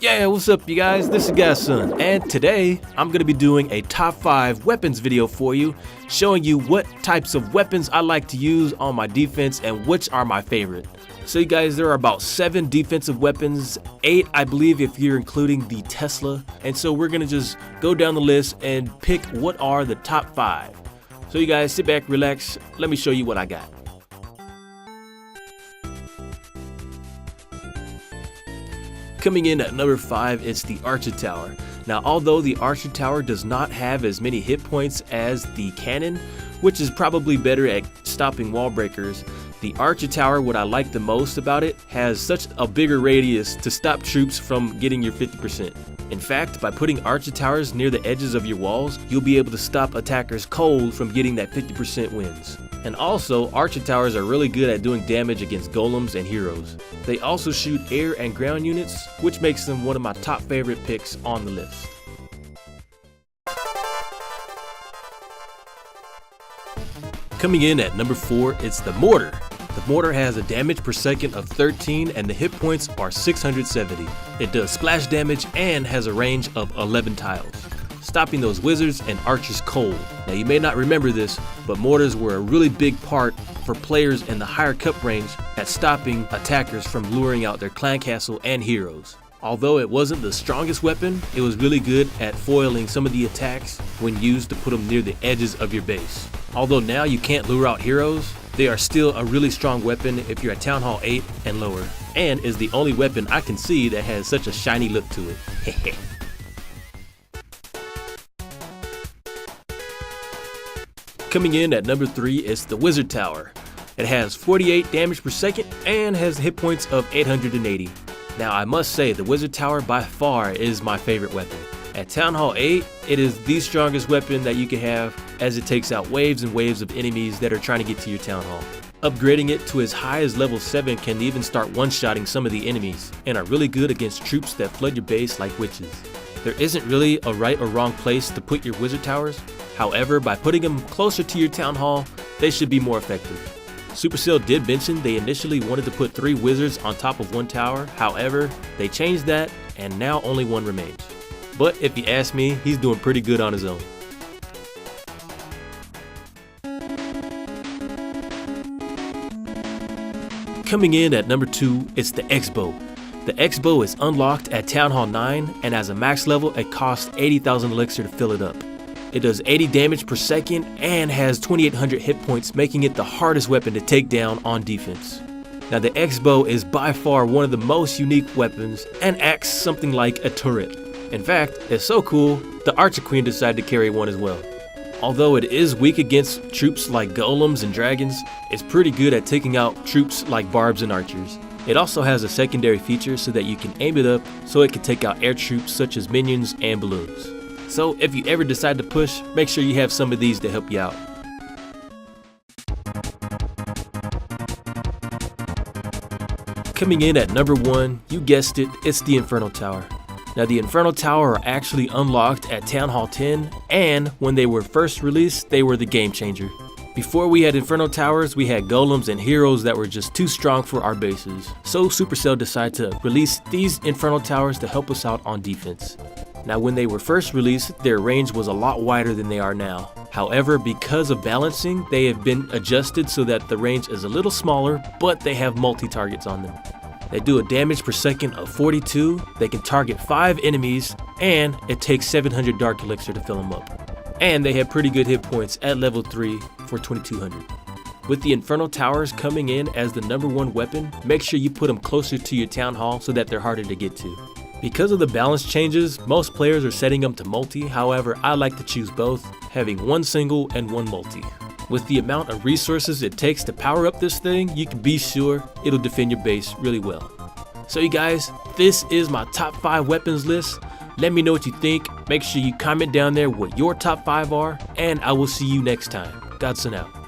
Yeah, what's up you guys? This is Godson, and today I'm going to be doing a top 5 weapons video for you, showing you what types of weapons I like to use on my defense and which are my favorite. So you guys, there are about 7 defensive weapons, 8 I believe if you're including the Tesla, and so we're going to just go down the list and pick what are the top 5. So you guys sit back, relax, let me show you what I got. Coming in at number 5, it's the Archer Tower. Now, although the Archer Tower does not have as many hit points as the cannon, which is probably better at stopping wall breakers, the Archer Tower, what I like the most about it, has such a bigger radius to stop troops from getting your 50%. In fact, by putting Archer Towers near the edges of your walls, you'll be able to stop attackers cold from getting that 50% wins. And also, Archer Towers are really good at doing damage against golems and heroes. They also shoot air and ground units, which makes them one of my top favorite picks on the list. Coming in at number 4, it's the Mortar. The Mortar has a damage per second of 13 and the hit points are 670. It does splash damage and has a range of 11 tiles, stopping those wizards and archers cold. Now you may not remember this, but mortars were a really big part for players in the higher cup range at stopping attackers from luring out their clan castle and heroes. Although it wasn't the strongest weapon, it was really good at foiling some of the attacks when used to put them near the edges of your base. Although now you can't lure out heroes, they are still a really strong weapon if you're at Town Hall 8 and lower, and is the only weapon I can see that has such a shiny look to it. Coming in at number 3 is the Wizard Tower. It has 48 damage per second and has hit points of 880. Now I must say the Wizard Tower by far is my favorite weapon. At Town Hall 8, it is the strongest weapon that you can have, as it takes out waves and waves of enemies that are trying to get to your Town Hall. Upgrading it to as high as level 7 can even start one-shotting some of the enemies, and are really good against troops that flood your base like witches. There isn't really a right or wrong place to put your Wizard Towers. However, by putting them closer to your Town Hall, they should be more effective. Supercell did mention they initially wanted to put 3 wizards on top of 1 tower, however, they changed that and now only 1 remains. But if you ask me, he's doing pretty good on his own. Coming in at number 2, it's the X-Bow. The X-Bow is unlocked at Town Hall 9, and as a max level, it costs 80,000 elixir to fill it up. It does 80 damage per second and has 2,800 hit points, making it the hardest weapon to take down on defense. Now the X-Bow is by far one of the most unique weapons and acts something like a turret. In fact, it's so cool, the Archer Queen decided to carry one as well. Although it is weak against troops like golems and dragons, it's pretty good at taking out troops like barbs and archers. It also has a secondary feature so that you can aim it up so it can take out air troops such as minions and balloons. So if you ever decide to push, make sure you have some of these to help you out. Coming in at number 1, you guessed it, it's the Inferno Tower. Now the Inferno Tower are actually unlocked at Town Hall 10, and when they were first released, they were the game changer. Before we had Inferno Towers, we had golems and heroes that were just too strong for our bases. So Supercell decided to release these Inferno Towers to help us out on defense. Now when they were first released, their range was a lot wider than they are now. However, because of balancing, they have been adjusted so that the range is a little smaller, but they have multi-targets on them. They do a damage per second of 42, they can target 5 enemies, and it takes 700 Dark Elixir to fill them up. And they have pretty good hit points at level 3 for 2200. With the Inferno Towers coming in as the number 1 weapon, make sure you put them closer to your Town Hall so that they're harder to get to. Because of the balance changes, most players are setting them to multi, however I like to choose both, having 1 single and 1 multi. With the amount of resources it takes to power up this thing, you can be sure it'll defend your base really well. So you guys, this is my top 5 weapons list. Let me know what you think. Make sure you comment down there what your top 5 are, and I will see you next time. Godson out.